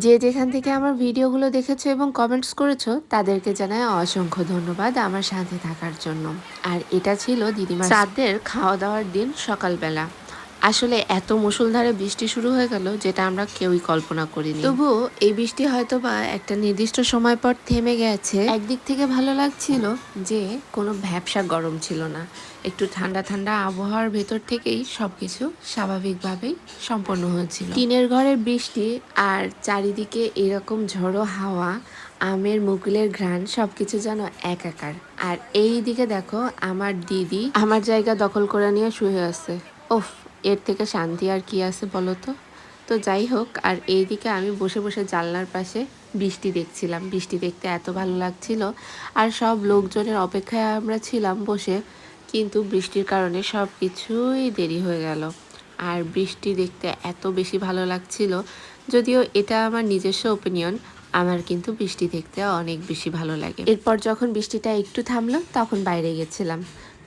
যে যেখান থেকে আমার ভিডিওগুলো দেখেছো এবং কমেন্টস করেছো তাদেরকে জানাই অসংখ্য ধন্যবাদ আমার সাথে থাকার জন্য। আর এটা ছিল দিদিমার শ্রাদ্ধের খাওয়া দাওয়ার দিন সকালবেলা। আসলে এত মুষলধারে বৃষ্টি শুরু হয়ে গেল যেটা আমরা কেউই কল্পনা করিনি। তবুও এই বৃষ্টি হয়তো বা একটা নির্দিষ্ট সময় পর থেমে গেছে। একদিক থেকে ভালো লাগছিল যে কোনো ভ্যাপসা গরম ছিল না, একটু ঠান্ডা ঠান্ডা আবহাওয়ার ভেতর থেকেই সবকিছু স্বাভাবিকভাবেই সম্পন্ন হয়েছিল। টিনের ঘরের বৃষ্টি আর চারিদিকে এরকম ঝড়ো হাওয়া, আমের মুকুলের ঘ্রাণ, সবকিছু যেন একাকার। আর এই দিকে দেখো আমার দিদি আমার জায়গা দখল করে নিয়ে শুয়ে আছে। ওফ, এর থেকে শান্তি আর কি আছে বলো তো। তো যাই হোক, আর এইদিকে আমি বসে বসে জানলার পাশে বৃষ্টি দেখছিলাম। বৃষ্টি দেখতে এত ভালো লাগছিল। আর সব লোকজনের অপেক্ষায় আমরা ছিলাম বসে, কিন্তু বৃষ্টির কারণে সব কিছুই দেরি হয়ে গেল। আর বৃষ্টি দেখতে এত বেশি ভালো লাগছিল, যদিও এটা আমার নিজস্ব ওপিনিয়ন, আমার কিন্তু বৃষ্টি দেখতে অনেক বেশি ভালো লাগে। এরপর যখন বৃষ্টিটা একটু থামলো তখন বাইরে গেছিলাম।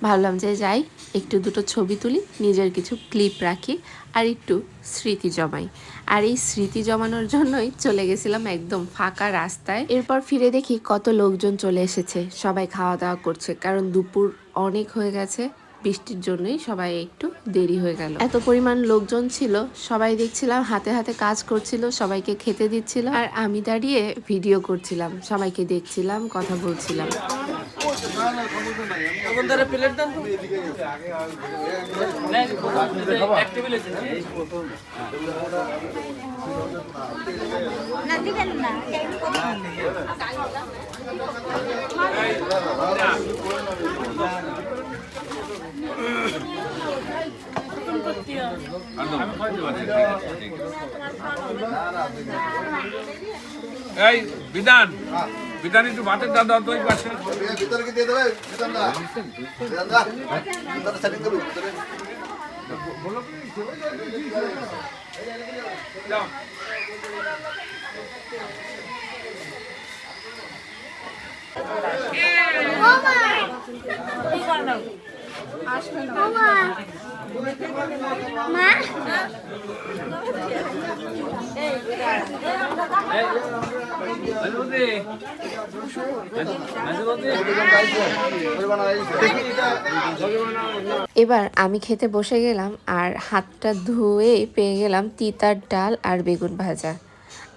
ভাবলাম যে যাই, একটু দুটো ছবি তুলি, নিজের কিছু ক্লিপ রাখি আর একটু স্মৃতি জমাই। আর এই স্মৃতি জমানোর জন্যই চলে গেছিলাম একদম ফাঁকা রাস্তায়। এরপর ফিরে দেখি কত লোকজন চলে এসেছে, সবাই খাওয়া দাওয়া করছে, কারণ দুপুর অনেক হয়ে গেছে। বৃষ্টির জন্যই সবাই একটু দেরি হয়ে গেল। এত পরিমাণ লোকজন ছিল, সবাই দেখছিলাম হাতে হাতে কাজ করছিল, সবাইকে খেতে দিচ্ছিল, আর আমি দাঁড়িয়ে ভিডিও করছিলাম, সবাইকে দেখছিলাম, কথা বলছিলাম। এই বিধান বিধান একটু ভাতের দাও দাও তো ওই পাশে ভিতরে কি দিয়ে দেবে বিধান দা বিধান দা ভিতরে সেটিং করুন ভিতরে বলো যাও এবার আমি খেতে বসে গেলাম আর হাতটা ধুয়ে পেয়ে গেলাম তিতার ডাল আর বেগুন ভাজা।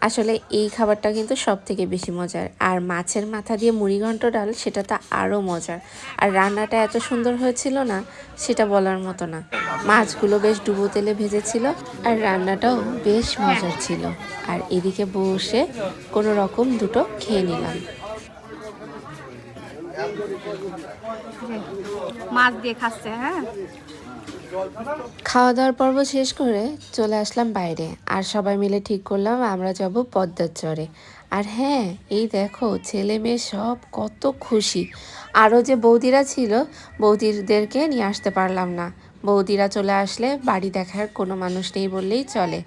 আসলে এই খাবারটা কিন্তু সব থেকে বেশি মজার। আর মাছের মাথা দিয়ে মুড়িঘণ্ট ডাল, সেটা তো আরও মজার। আর রান্নাটা এত সুন্দর হয়েছিল না, সেটা বলার মতো না। মাছগুলো বেশ ডুবো তেলে ভেজেছিল আর রান্নাটাও বেশ মজার ছিল। আর এদিকে বসে কোনো রকম দুটো খেয়ে নিলাম। মাছ দিয়ে খাচ্ছে। হ্যাঁ, খাওয়া দাওয়ার পর্ব শেষ করে চলে আসলাম বাইরে, আর সবাই মিলে ঠিক করলাম আমরা যাব পদ্মার চরে। আর হ্যাঁ, এই দেখো ছেলে মেয়ে সব কত খুশি। আরও যে বৌদিরা ছিল, বৌদিদেরকে নিয়ে আসতে পারলাম না। বৌদিরা চলে আসলে বাড়ি দেখার কোনো মানুষ নেই বললেই চলে।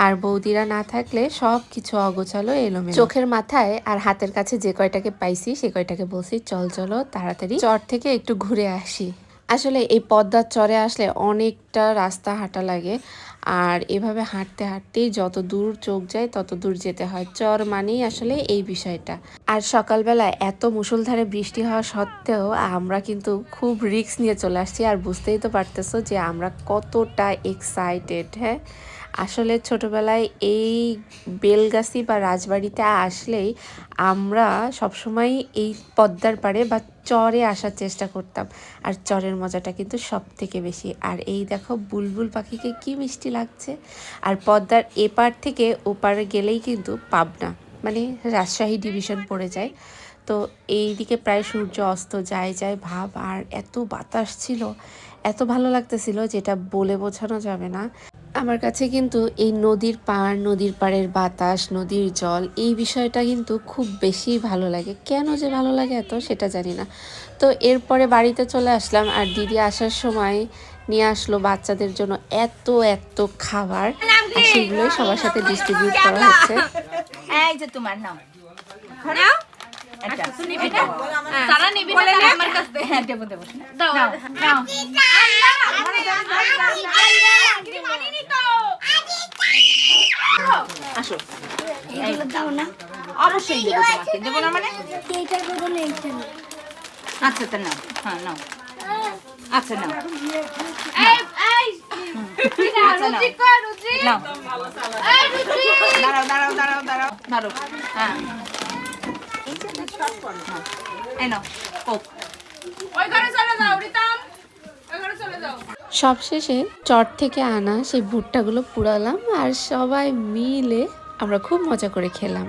আর বৌদিরা না থাকলে সব কিছু অগোছালো এলোমেলো। চোখের মাথায় আর হাতের কাছে যে কয়টাকে পাইছি সে কয়টাকে বলছি চল চলো তাড়াতাড়ি চর থেকে একটু ঘুরে আসি। আসলে এই পদ্মার চরে আসলে অনেকটা রাস্তা হাঁটা লাগে, আর এভাবে হাঁটতে হাঁটতেই যত দূর চোখ যায় তত দূর যেতে হয়। চর মানেই আসলে এই বিষয়টা। আর সকালবেলা এত মুষলধারে বৃষ্টি হওয়া সত্ত্বেও আমরা কিন্তু খুব রিস্ক নিয়ে চলে আসছি। আর বুঝতেই তো পারতেছো যে আমরা কতটা এক্সাইটেড। হ্যাঁ, আসলে ছোটবেলায় এই বেলগাছি বা রাজবাড়িতে আসলেই আমরা সবসময় এই পদ্মার পাড়ে বা চরে আসার চেষ্টা করতাম। আর চরের মজাটা কিন্তু সব থেকে বেশি। আর এই দেখো বুলবুল পাখিকে কি মিষ্টি লাগছে। আর পদ্মার এপার থেকে ওপারে গেলেই কিন্তু পাবনা, মানে রাজশাহী ডিভিশন পড়ে যায়। তো এই দিকে প্রায় সূর্য অস্ত যায় যায় ভাব। আর এত বাতাস ছিল, এত ভালো লাগতেছিল যেটা বলে বোঝানো যাবে না। আমার কাছে কিন্তু এই নদীর পাড়, নদীর পাড়ের বাতাস, নদীর জল, এই বিষয়টা কিন্তু খুব বেশি ভালো লাগে। কেন যে ভালো লাগে এত, সেটা জানি না। তো এরপরে বাড়িতে চলে আসলাম, আর দিদি আসার সময় নিয়ে আসলো বাচ্চাদের জন্য এত এত খাবার, আর সেগুলোই সবার সাথে ডিস্ট্রিবিউট করা হচ্ছে। এই যে তোমার নাম নাও। আচ্ছা সারা নিবি না তারা আমার কাছে হ্যাঁ দেব দেব দাও দাও আসো এইগুলো দাও না অবশ্যই দেব তোমাকে দেব না মানে এইটার বদলে এইটা নাও। আচ্ছা তা নাও হ্যাঁ নাও আচ্ছা নাও নাও দাঁড়াও দাঁড়াও হ্যাঁ এই নাও কোক সবশেষে চট থেকে আনা সেই ভুট্টাগুলো পুড়ালাম আর সবাই মিলে আমরা খুব মজা করে খেলাম।